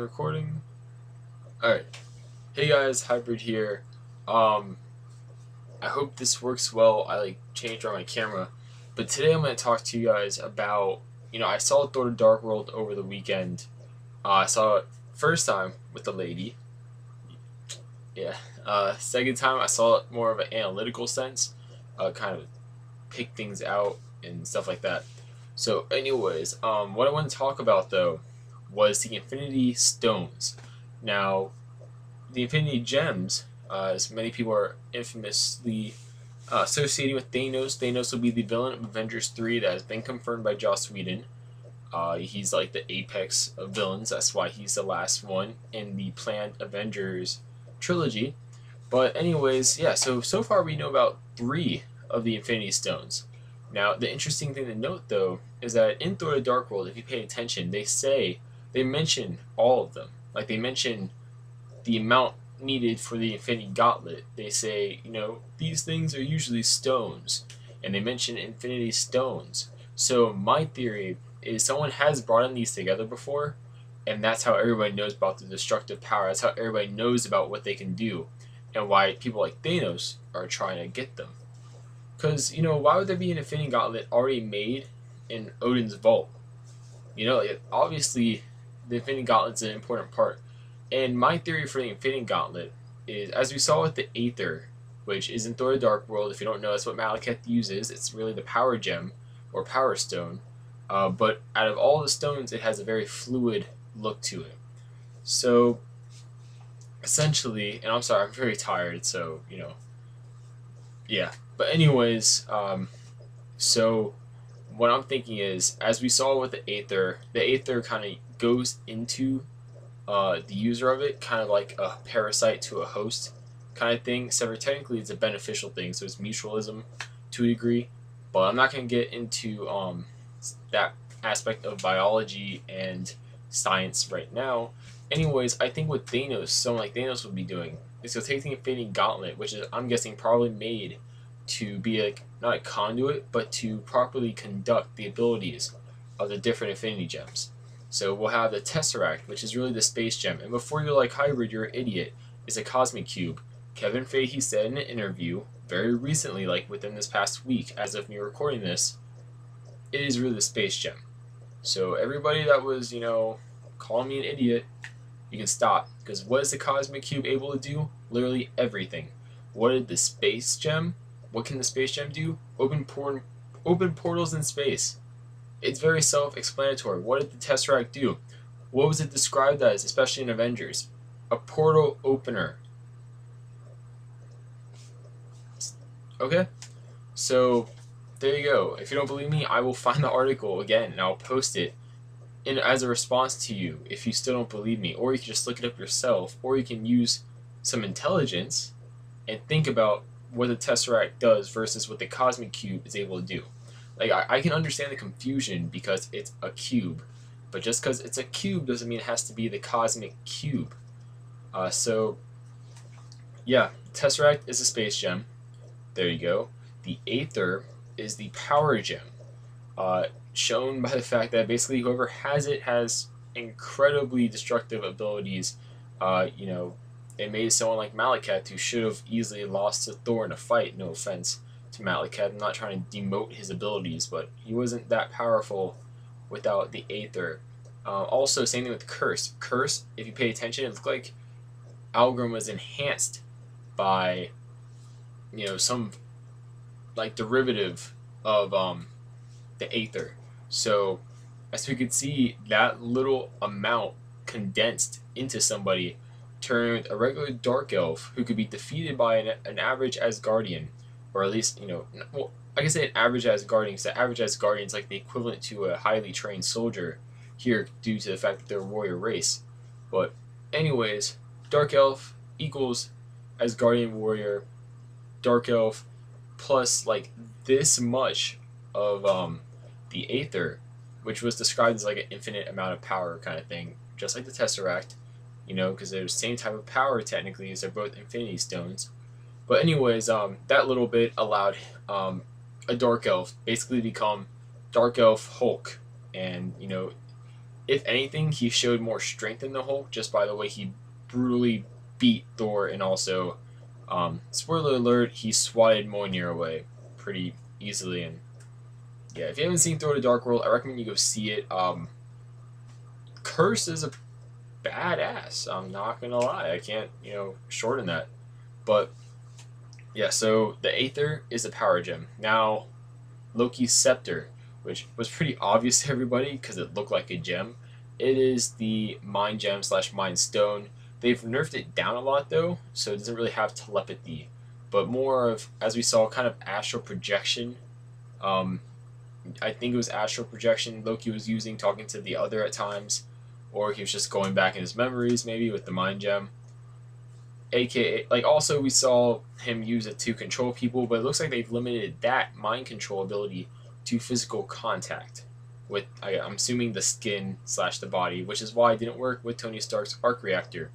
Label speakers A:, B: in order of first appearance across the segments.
A: the recording. Alright. Hey guys, Hybrid here. Um, I hope this works well. I changed around my camera. But today I'm going to talk to you guys about, I saw Thor the Dark World over the weekend. I saw it first time with the lady. Yeah. Second time I saw it more of an analytical sense. Kind of pick things out and stuff like that. So anyways, what I want to talk about though was the Infinity Stones. Now, the Infinity Gems, as many people are infamously associating with Thanos. Thanos will be the villain of Avengers 3 that has been confirmed by Joss Whedon. He's like the apex of villains. That's why he's the last one in the planned Avengers trilogy. But anyways, yeah, so far we know about 3 of the Infinity Stones. Now, the interesting thing to note, though, is that in Thor the Dark World, if you pay attention, they mention all of them. Like, they mention the amount needed for the Infinity Gauntlet. They say, these things are usually stones. And they mention Infinity Stones. So, my theory is someone has brought in these together before, and that's how everybody knows about the destructive power. That's how everybody knows about what they can do, and why people like Thanos are trying to get them. Because, why would there be an Infinity Gauntlet already made in Odin's vault? Obviously, the Infinity Gauntlet's an important part. And my theory for the Infinity Gauntlet is, as we saw with the Aether, which is in Thor the Dark World, if you don't know, that's what Malekith uses. It's really the power gem, or power stone. But out of all the stones, it has a very fluid look to it. So, essentially, and I'm sorry, I'm very tired, so, yeah. But anyways, so what I'm thinking is, as we saw with the Aether kind of goes into the user of it, kind of like a parasite to a host kind of thing. So technically it's a beneficial thing, so it's mutualism to a degree. But I'm not going to get into that aspect of biology and science right now. Anyways, I think what someone like Thanos would be doing is to take the Infinity Gauntlet, which is, I'm guessing, probably made to be not a conduit, but to properly conduct the abilities of the different Infinity Gems. So we'll have the Tesseract, which is really the space gem. And before you're like, Hybrid, you're an idiot, it's a cosmic cube. Kevin Feige said in an interview very recently, like within this past week, as of me recording this, it is really the space gem. So everybody that was, calling me an idiot, you can stop. Because what is the cosmic cube able to do? Literally everything. What did the space gem? What can the space gem do? Open portals in space. It's very self-explanatory. What did the Tesseract do? What was it described as, especially in Avengers? A portal opener. Okay? So, there you go. If you don't believe me, I will find the article again and I'll post it as a response to you if you still don't believe me. Or you can just look it up yourself. Or you can use some intelligence and think about what the Tesseract does versus what the Cosmic Cube is able to do. Like, I can understand the confusion because it's a cube, but just because it's a cube doesn't mean it has to be the Cosmic Cube. So, yeah, Tesseract is a space gem. There you go. The Aether is the power gem, shown by the fact that basically whoever has it has incredibly destructive abilities. It made someone like Malekith, who should have easily lost to Thor in a fight, no offense to Malekith. I'm not trying to demote his abilities, but he wasn't that powerful without the Aether. Also, same thing with Curse. Curse, if you pay attention, it looked like Algrim was enhanced by, some derivative of the Aether. So, as we could see, that little amount condensed into somebody turned a regular Dark Elf who could be defeated by an average Asgardian, or at least, well, I can say an average Asgardian, because the average Asgardian is like the equivalent to a highly trained soldier here due to the fact that they're a warrior race. But anyways, Dark Elf equals Asgardian warrior, Dark Elf plus this much of the Aether, which was described as like an infinite amount of power kind of thing, just like the Tesseract, because they're the same type of power technically, as they're both Infinity Stones. But anyways, that little bit allowed a Dark Elf basically become Dark Elf Hulk, and if anything, he showed more strength in the Hulk just by the way he brutally beat Thor, and also, spoiler alert, he swatted Mjolnir away pretty easily. And yeah, if you haven't seen Thor: The Dark World, I recommend you go see it. Curse is a badass. I'm not gonna lie. I can't, shorten that. But yeah, so the Aether is a power gem. Now, Loki's Scepter, which was pretty obvious to everybody because it looked like a gem, it is the Mind Gem slash Mind Stone. They've nerfed it down a lot though, so it doesn't really have telepathy, but more of, as we saw, kind of astral projection. Um, I think it was astral projection Loki was using, talking to the other at times, or he was just going back in his memories maybe with the Mind Gem. AKA, like, also we saw him use it to control people, but it looks like they've limited that mind control ability to physical contact with, I'm assuming, the skin slash the body, which is why it didn't work with Tony Stark's arc reactor.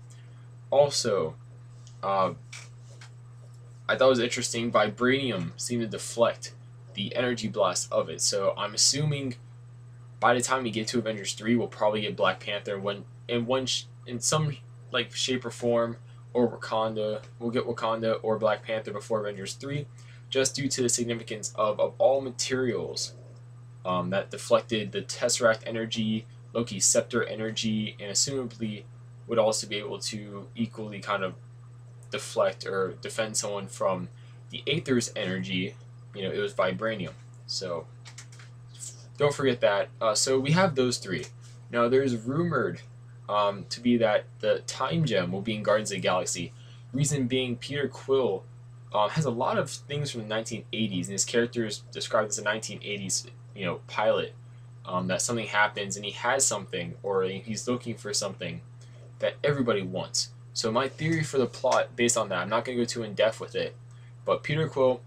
A: Also, I thought it was interesting, Vibranium seemed to deflect the energy blast of it, so I'm assuming by the time we get to Avengers 3, we'll probably get Black Panther in some like shape or form, or Wakanda. We'll get Wakanda or Black Panther before Avengers 3, just due to the significance of all materials that deflected the Tesseract energy, Loki's Scepter energy, and assumably would also be able to equally kind of deflect or defend someone from the Aether's energy. It was Vibranium. So don't forget that. So we have those three. Now there's rumored to be that the Time Gem will be in Guardians of the Galaxy. Reason being, Peter Quill has a lot of things from the 1980s, and his character is described as a 1980s, pilot. That something happens, and he has something, or he's looking for something that everybody wants. So my theory for the plot, based on that, I'm not going to go too in depth with it, but Peter Quill,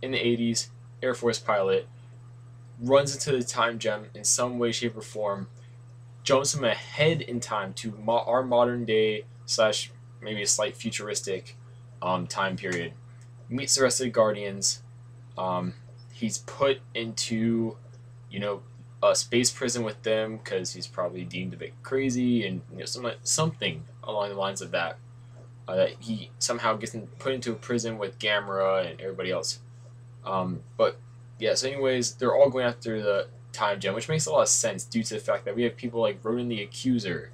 A: in the 80s, Air Force pilot, runs into the Time Gem in some way, shape, or form, jumps him ahead in time to our modern day slash maybe a slight futuristic time period. Meets the rest of the Guardians. He's put into, a space prison with them because he's probably deemed a bit crazy, and something along the lines of that. That he somehow gets put into a prison with Gamera and everybody else. But yeah, so anyways, they're all going after the Time Gem, which makes a lot of sense due to the fact that we have people like Ronan the Accuser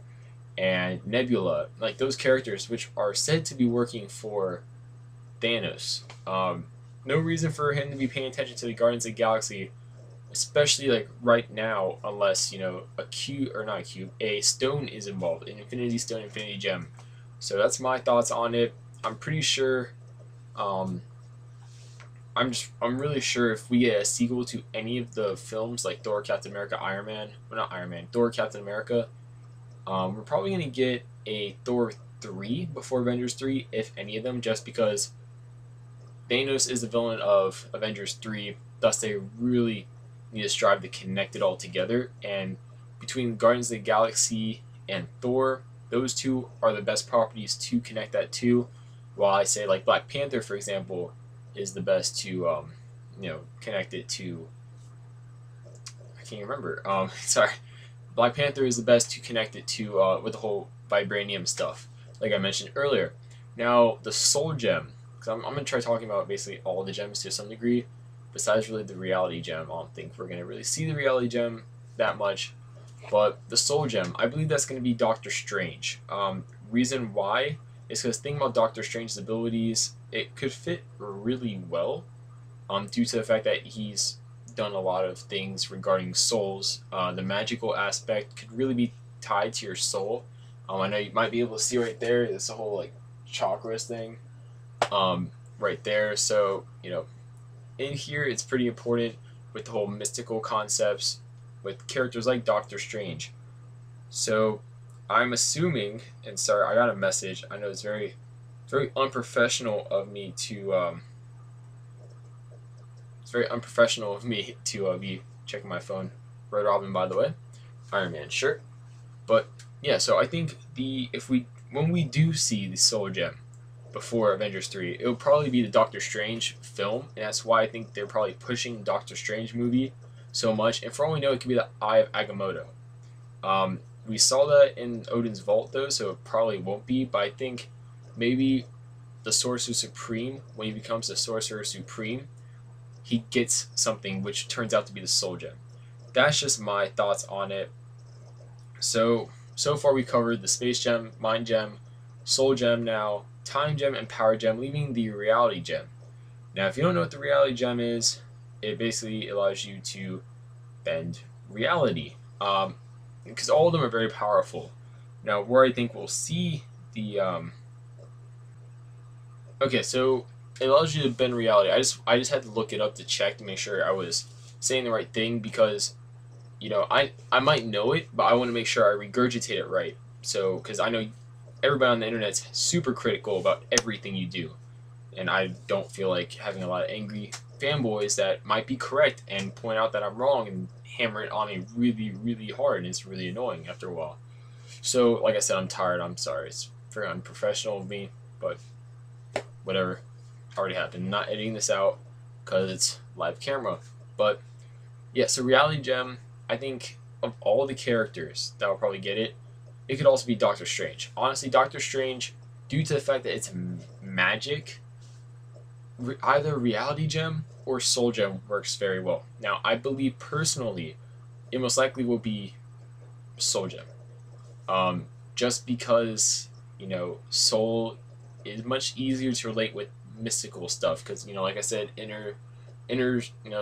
A: and Nebula, like those characters which are said to be working for Thanos. No reason for him to be paying attention to the Guardians of the Galaxy, especially like right now, unless a stone is involved, an Infinity Stone, Infinity Gem. So that's my thoughts on it. I'm pretty sure. I'm really sure if we get a sequel to any of the films like Thor, Captain America, Iron Man, well, not Iron Man, Thor, Captain America, we're probably gonna get a Thor 3 before Avengers 3, if any of them, just because Thanos is the villain of Avengers 3. Thus, they really need to strive to connect it all together. And between Guardians of the Galaxy and Thor, those two are the best properties to connect that to. While I say like Black Panther, for example, is the best to connect it to. I can't remember. Sorry, Black Panther is the best to connect it to with the whole Vibranium stuff, like I mentioned earlier. Now the Soul Gem, because I'm gonna try talking about basically all the gems to some degree, besides really the Reality Gem. I don't think we're gonna really see the Reality Gem that much, but the Soul Gem, I believe that's gonna be Doctor Strange. Reason why is because thinking about Doctor Strange's abilities, it could fit really well, due to the fact that he's done a lot of things regarding souls. The magical aspect could really be tied to your soul. I know you might be able to see right there, it's a whole like chakras thing, right there. So in here it's pretty important with the whole mystical concepts with characters like Doctor Strange. So I'm assuming, and sorry, I got a message. I know it's very unprofessional of me to be checking my phone. Red Robin, by the way, Iron Man shirt. But yeah, so I think when we do see the Soul Gem before Avengers 3, it'll probably be the Doctor Strange film, and that's why I think they're probably pushing Doctor Strange movie so much. And for all we know, it could be the Eye of Agamotto. We saw that in Odin's vault though, so it probably won't be. But I think maybe the Sorcerer Supreme, when he becomes the Sorcerer Supreme, he gets something which turns out to be the Soul Gem. That's just my thoughts on it. So far we covered the Space Gem, Mind Gem, Soul Gem now, Time Gem, and Power Gem, leaving the Reality Gem. Now, if you don't know what the Reality Gem is, it basically allows you to bend reality. Because all of them are very powerful. Now, where I think we'll see the okay, so it allows you to bend reality. I just had to look it up to check to make sure I was saying the right thing, because I might know it, but I want to make sure I regurgitate it right. So because I know everybody on the internet's super critical about everything you do, and I don't feel like having a lot of angry fanboys that might be correct and point out that I'm wrong and hammer it on me really, really hard, and it's really annoying after a while. So, like I said, I'm tired. I'm sorry. It's very unprofessional of me, but whatever. Already happened. I'm not editing this out because it's live camera. But yeah, so Reality Gem, I think of all the characters that will probably get it, it could also be Doctor Strange. Honestly, Doctor Strange, due to the fact that it's magic, either Reality Gem or Soul Gem works very well. Now, I believe personally, it most likely will be Soul Gem. Just because, Soul is much easier to relate with mystical stuff. Because, like I said, inner,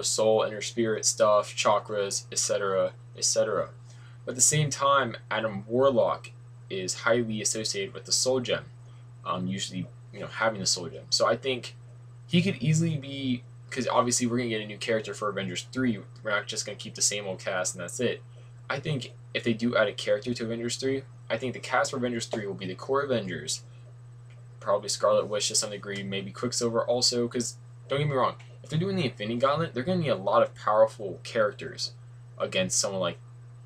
A: soul, inner spirit stuff, chakras, etc., etc. But at the same time, Adam Warlock is highly associated with the Soul Gem. Usually, having the Soul Gem. So I think he could easily be, because obviously we're going to get a new character for Avengers 3. We're not just going to keep the same old cast and that's it. I think if they do add a character to Avengers 3, I think the cast for Avengers 3 will be the core Avengers. Probably Scarlet Witch to some degree, maybe Quicksilver also, because don't get me wrong, if they're doing the Infinity Gauntlet, they're going to need a lot of powerful characters against someone like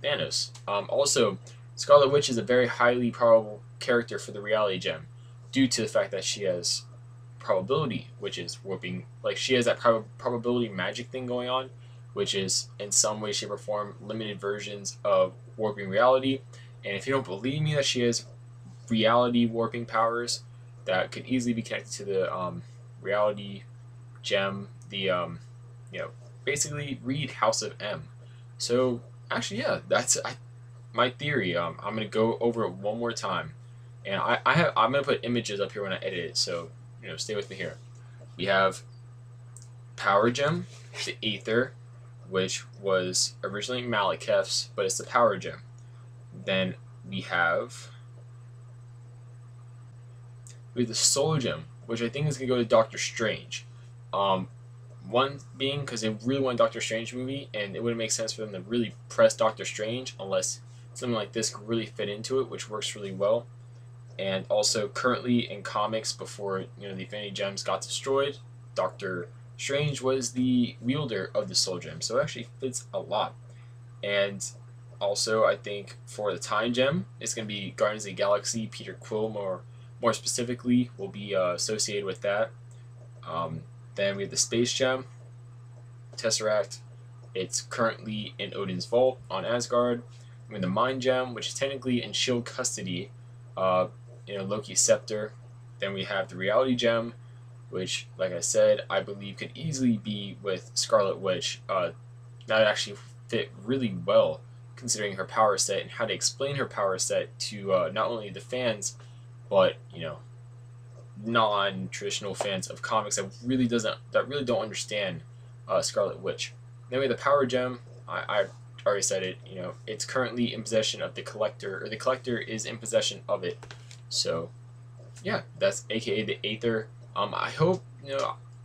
A: Thanos. Also, Scarlet Witch is a very highly probable character for the Reality Gem, due to the fact that she has probability, which is warping. Like, she has that probability magic thing going on, which is in some way, shape, or form limited versions of warping reality. And if you don't believe me that she has reality warping powers, that could easily be connected to the Reality Gem. The basically read House of M. So actually, yeah, that's my theory. I'm gonna go over it one more time, and I'm gonna put images up here when I edit it. So stay with me here. We have Power Gem, the Aether, which was originally Malekith's, but it's the Power Gem. Then we have the Soul Gem, which I think is going to go to Doctor Strange. One being because they really want a Doctor Strange movie, and it wouldn't make sense for them to really press Doctor Strange unless something like this could really fit into it, which works really well. And also, currently in comics, before the Infinity Gems got destroyed, Doctor Strange was the wielder of the Soul Gem, so it actually fits a lot. And also, I think for the Time Gem, it's going to be Guardians of the Galaxy. Peter Quill, more specifically, will be associated with that. Then we have the Space Gem, Tesseract. It's currently in Odin's vault on Asgard. We have the Mind Gem, which is technically in Shield custody, Loki's Scepter. Then we have the Reality Gem, which, like I said, I believe could easily be with Scarlet Witch. That actually fit really well, considering her power set and how to explain her power set to not only the fans, but non-traditional fans of comics that really don't understand Scarlet Witch. Then we have the Power Gem. I already said it. It's currently in possession of the Collector, or the Collector is in possession of it. So, yeah, that's AKA the Aether. I hope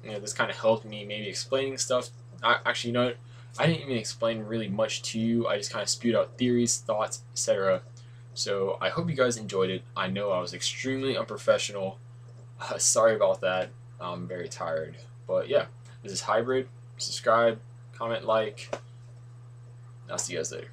A: this kind of helped me maybe explaining stuff. Actually, I didn't even explain really much to you. I just kind of spewed out theories, thoughts, etc. So I hope you guys enjoyed it. I know I was extremely unprofessional. Sorry about that. I'm very tired. But yeah, this is Hybrid. Subscribe, comment, like. I'll see you guys later.